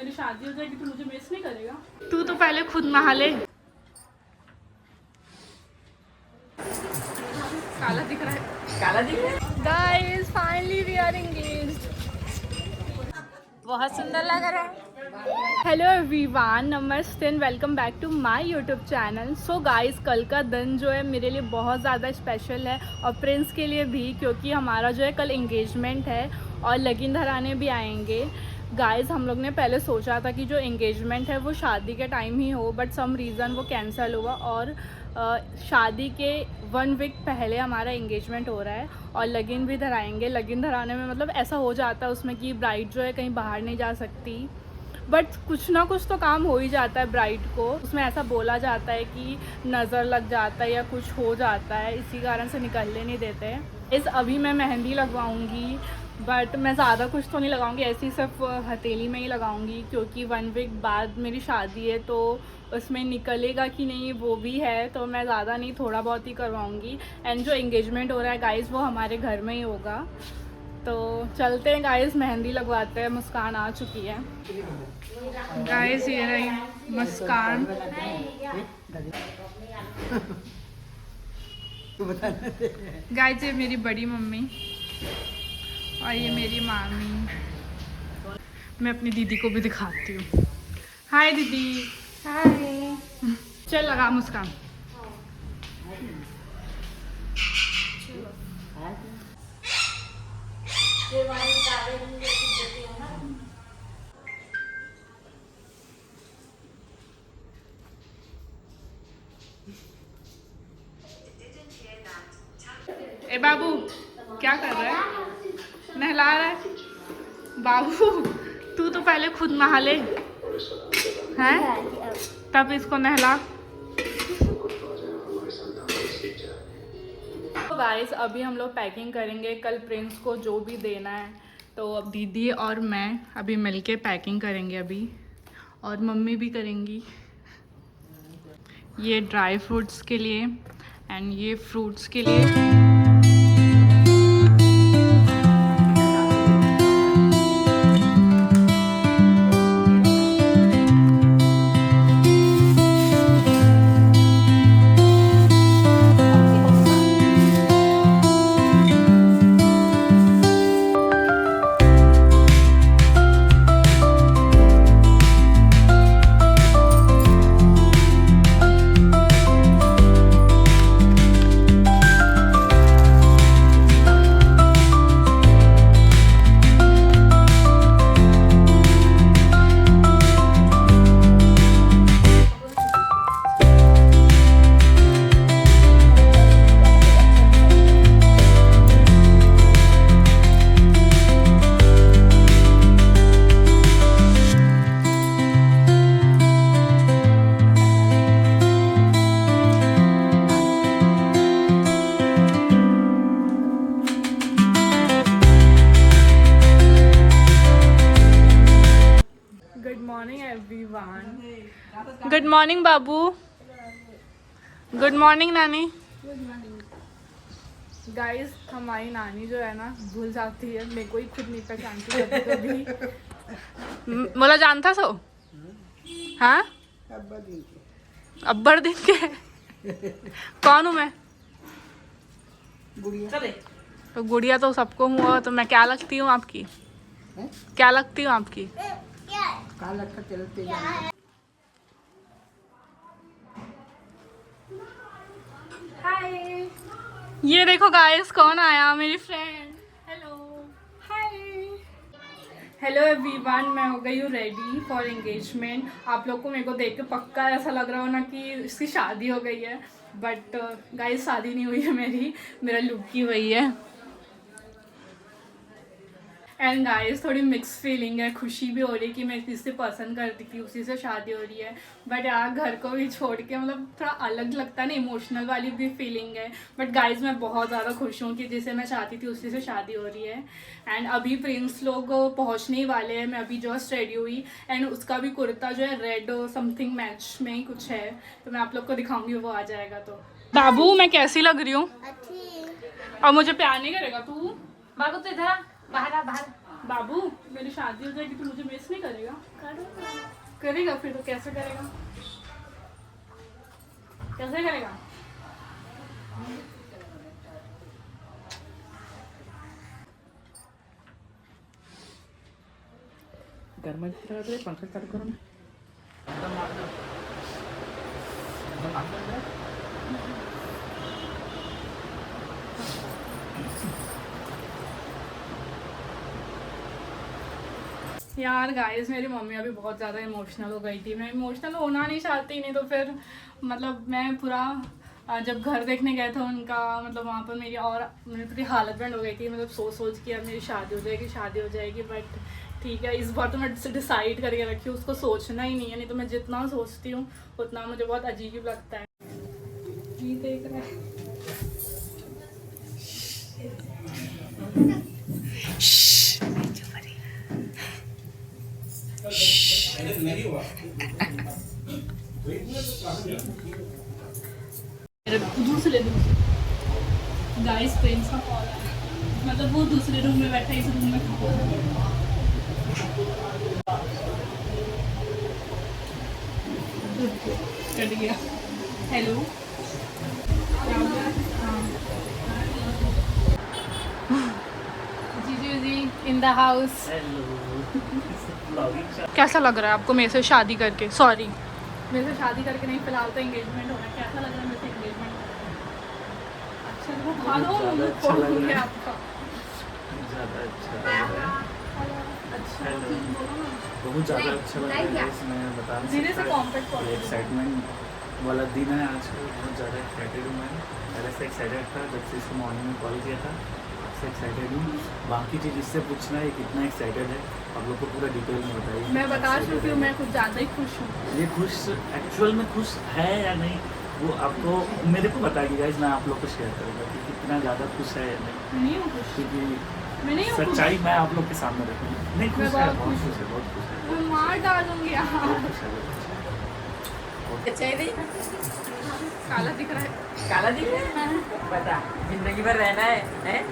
मेरी शादी हो जाएगी तो मुझे मिस नहीं करेगा। तू तो पहले खुद नहा ले। काला दिख रहा है, काला दिख रहा है। Guys finally we are engaged. बहुत सुंदर लग रहा है। हेलो एवरीवन, नमस्ते and welcome back to my YouTube channel. So guys, कल का दिन जो है मेरे लिए बहुत ज़्यादा स्पेशल है और प्रिंस के लिए भी, क्योंकि हमारा जो है कल एंगेजमेंट है और लगन धराने भी आएंगे। गाइस, हम लोग ने पहले सोचा था कि जो एंगेजमेंट है वो शादी के टाइम ही हो, बट सम रीज़न वो कैंसिल हुआ और शादी के 1 वीक पहले हमारा एंगेजमेंट हो रहा है और लगन भी धराएंगे। लगन धराने में मतलब ऐसा हो जाता है उसमें कि ब्राइड जो है कहीं बाहर नहीं जा सकती, बट कुछ ना कुछ तो काम हो ही जाता है ब्राइड को। उसमें ऐसा बोला जाता है कि नज़र लग जाता है या कुछ हो जाता है, इसी कारण से निकलने नहीं देते। अभी मैं मेहंदी लगवाऊंगी, बट मैं ज़्यादा कुछ तो नहीं लगाऊंगी, ऐसी सिर्फ हथेली में ही लगाऊंगी, क्योंकि 1 वीक बाद मेरी शादी है तो उसमें निकलेगा कि नहीं वो भी है, तो मैं ज़्यादा नहीं, थोड़ा बहुत ही करवाऊंगी। एंड जो एंगेजमेंट हो रहा है गाइस वो हमारे घर में ही होगा। तो चलते हैं गाइस, मेहंदी लगवाते हैं। मुस्कान आ चुकी है गाइस, ये रही मुस्कान। गाइस, ये मेरी बड़ी मम्मी और ये मेरी मामी। मैं अपनी दीदी को भी दिखाती हूँ। हाय दीदी। हाय। चल लगा मुस्कान। ए बाबू, क्या कर रहा है? नहला रहा है? बाबू तू तो पहले खुद नहा ले, हैं? तब इसको नहला। तो गाइस, अभी हम लोग पैकिंग करेंगे कल प्रिंस को जो भी देना है। तो अब दीदी और मैं अभी मिलके पैकिंग करेंगे अभी, और मम्मी भी करेंगी। ये ड्राई फ्रूट्स के लिए एंड ये फ्रूट्स के लिए। गुड मॉर्निंग बाबू। गुड मॉर्निंग नानी। गाइस, हमारी नानी जो है ना भूल जाती है, मेरे को ही खुद नहीं पहचानती कभी कभी। मोला जानता सो? हाँ, अब्बर दिन के। कौन हूँ मैं? गुड़िया। तो गुड़िया तो सबको हुआ, तो मैं क्या लगती हूँ आपकी? क्या लगती हूँ आपकी? हाय, ये देखो गाइस कौन आया, मेरी फ्रेंड। हेलो, हाय। हेलो एवरीवन, मैं हो गई हूँ रेडी फॉर एंगेजमेंट। आप लोग को मेरे को देख के पक्का ऐसा लग रहा हो ना कि इसकी शादी हो गई है, बट गाइस शादी नहीं हुई है मेरा लुक ही वही है। एंड गाइस, थोड़ी मिक्स फीलिंग है, खुशी भी हो रही है कि मैं जिससे पसंद करती थी उसी से शादी हो रही है, बट यार घर को भी छोड़ के मतलब थोड़ा अलग लगता है ना, इमोशनल वाली भी फीलिंग है। बट गाइस, मैं बहुत ज़्यादा खुश हूँ कि जिसे मैं चाहती थी उसी से शादी हो रही है। एंड अभी प्रिंस लोग पहुँचने ही वाले हैं, मैं अभी जस्ट रेडी हुई एंड उसका भी कुर्ता जो है रेड समथिंग मैच में ही कुछ है, तो मैं आप लोग को दिखाऊंगी वो आ जाएगा। तो बाबू, मैं कैसी लग रही हूँ? और मुझे प्यार नहीं करेगा तू? बाबू तो इधर बाहर आ, बाहर। बाबू मेरी शादी हो जाएगी तो मुझे मिस नहीं करेगा? करेगा फिर तो कैसे करेगा? कैसे करेगा? घर में पंखा चालू करो ना। यार गाइस मेरी मम्मी अभी बहुत ज़्यादा इमोशनल हो गई थी। मैं इमोशनल होना नहीं चाहती, नहीं तो फिर मतलब मैं पूरा जब घर देखने गए थे उनका, मतलब वहाँ पर मेरी पूरी हालत बैंड हो गई थी। मतलब सोच के अब मेरी शादी हो जाएगी बट ठीक है, इस बार तो मैं डिसाइड करके रखी हूँ, उसको सोचना ही नहीं है। नहीं तो मैं जितना सोचती हूँ उतना मुझे बहुत अजीब लगता है। ये देख रहा है दूसरे रूम गाइस प्रिंस का कॉल है, मतलब वो दूसरे रूम में बैठा है, इस रूम में कट गया। हेलो जीजू जी इन द हाउस। कैसा लग रहा है आपको मेरे से शादी करके? सॉरी मेरे से शादी करके नहीं, फिलहाल तो एंगेजमेंट हो रहा है। कैसा लग रहा है मेरे से एंगेजमेंट? अच्छा वो भालो आपका ज़्यादा अच्छा लग रहा है। अच्छा बहुत ज़्यादा अच्छा लग रहा है। मैं बता धीरे से कॉम्पैक्ट एक्साइटमेंट वाला दिन है आज। बहुत ज़्यादा एक्साइटेड हूँ मैं। पहले से एक्साइटेड था जब से इसको मॉर्निंग में कॉल किया था, आपसे एक्साइटेड हूँ। बाकी चीज़ इससे पूछना है कितना एक्साइटेड है, आप लोग को पूरा डिटेल में बताइए। मैं बता चुकी हूँ, मैं कुछ ज़्यादा ही खुश हूँ। ये खुश एक्चुअल में खुश है या नहीं वो आपको मेरे को बताइए गाइस, मैं आप लोग को शेयर करूँगा कि कितना ज़्यादा खुश है या नहीं हूँ खुश, क्योंकि मैं नहीं हूँ खुश। सच्चाई मैं आप लोग के सामने रखूँगी। नहीं खुश है, बहुत खुश है, बहुत खुश है, मैं मार डालूंगी यार। बहुत खुश है। अच्छा है नहीं? काला दिख रहा है। काला दिख रहा है? बता, जिंदगी भर रहना है, हैं?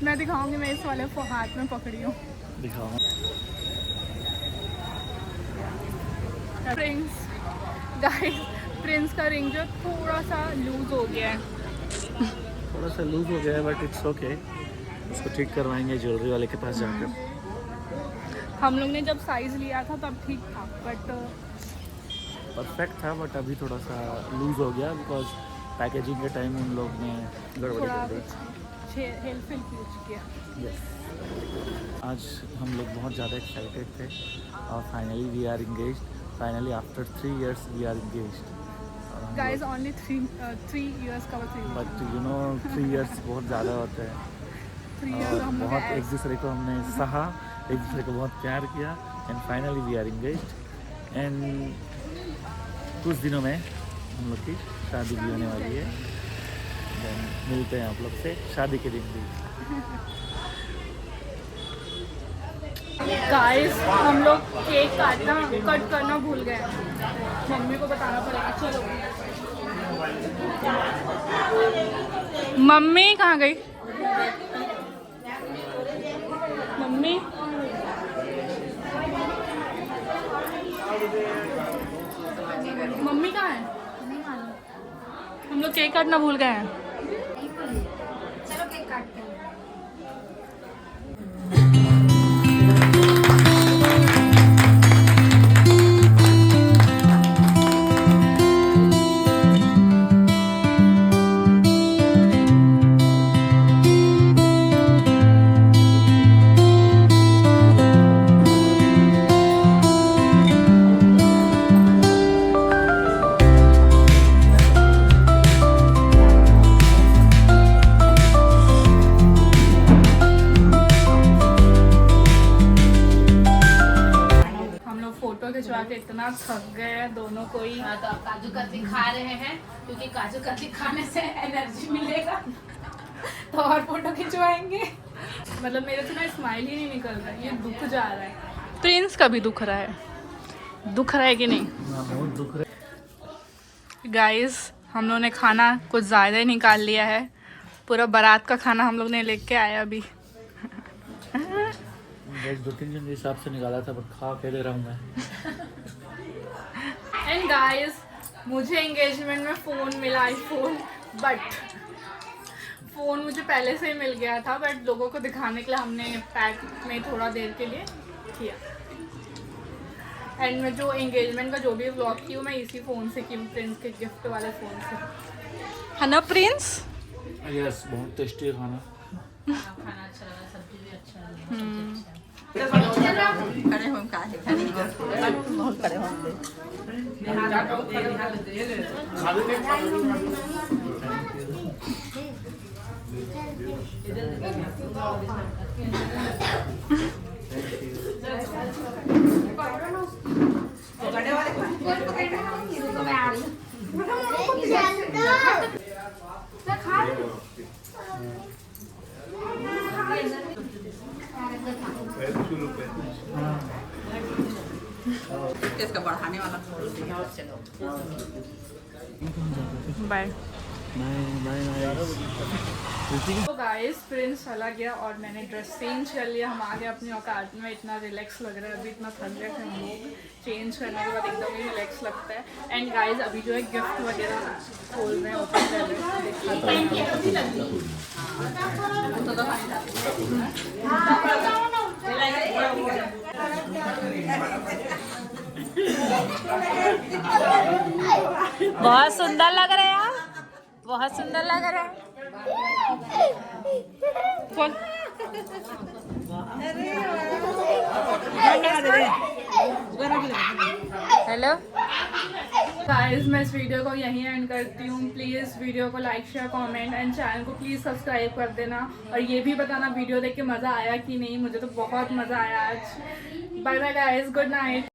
मैं दिखाऊंगी, मैं इस वाले को हाथ में पकड़ी हूँ। दिखाओ प्रिंस गाइस, प्रिंस का रिंग जो थोड़ा सा लूज हो गया है। थोड़ा सा लूज हो गया है बट इट्स ओके, उसको ठीक करवाएंगे ज्वेलरी वाले के पास जाकर। हम लोग ने जब साइज़ लिया था तब ठीक था बट परफेक्ट था, बट अभी थोड़ा सा लूज हो गया बिकॉज पैकेजिंग के टाइम उन लोग ने गड़बड़ी थोड़ा कर दी। हेल्पफुल किया। यस, आज हम लोग बहुत ज़्यादा एक्साइटेड थे और finally we are engaged. Finally after 3 years we are engaged. Guys only 3 years का बस, बट यू नो 3 years बहुत ज़्यादा होते हैं 3 years और हम लोग बहुत एक दूसरे को हमने सहा, एक दूसरे को बहुत प्यार किया and finally we are engaged. And कुछ दिनों में हम लोग की शादी भी होने वाली है। Then मिलते हैं आप लोग से शादी के दिन भी। गाइस हम लोग केक कट करना भूल गए, मम्मी को बताना पड़ेगा। चलो मम्मी कहाँ गई? मम्मी मम्मी कहाँ है? हम लोग केक काटना भूल गए हैं। चलो केक काटते हैं। फोटो खिंचवा के इतना थक गए हैं दोनों को ही। हाँ, तो आप काजू कतली खा रहे हैं क्योंकि काजू कतली खाने से एनर्जी मिलेगा तो और फोटो खिंचवाएंगे। मतलब मेरे से ना स्माइल ही नहीं निकल रहा है, ये दुख जा रहा है। प्रिंस का भी दुख रहा है, दुख रहा है कि नहीं? बहुत दुख रहा गाइस हम लोगों ने खाना कुछ ज़्यादा ही निकाल लिया है, पूरा बारात का खाना हम लोग ने लेके आया अभी। है। 2-3 जन के हिसाब से निकाला था, बट खा के ले रहा हूँ मैं। एंड गाइस मुझे एंगेजमेंट में फ़ोन मिला, आईफोन, बट फ़ोन मुझे पहले से ही मिल गया था, बट लोगों को दिखाने के लिए हमने पैक में थोड़ा देर के लिए किया। एंड मैं जो एंगेजमेंट का जो भी व्लॉग की हूँ मैं इसी फ़ोन से की हूँ, प्रिंस के गिफ्ट वाले फ़ोन से। है ना प्रिंस? यस, बहुत टेस्टी है खाना। खाना अच्छा लगा, सब्जी भी अच्छा लगा। खड़े हो बहुत खड़े होंगे। इसका बढ़ाने वाला बाय। बाय। तो गाइस प्रिंस चला गया और मैंने ड्रेस चेंज कर लिया। हम आ गए अपनी औकात में, इतना रिलैक्स लग रहा है अभी, इतना थक गए थे हम लोग। चेंज करने के बाद एकदम ही रिलैक्स लगता है। एंड गाइस अभी जो है गिफ्ट वगैरह खोल रहे हैं, ओपन कर रहे बहुत सुंदर लग रहे हैं आप, बहुत सुंदर लग रहे हैं। हेलो गाइस मैं इस वीडियो को यहीं एंड करती हूँ। प्लीज़ वीडियो को like share comment and channel को प्लीज़ सब्सक्राइब कर देना, और ये भी बताना वीडियो देख के मज़ा आया कि नहीं। मुझे तो बहुत मज़ा आया आज। Bye bye guys, good night.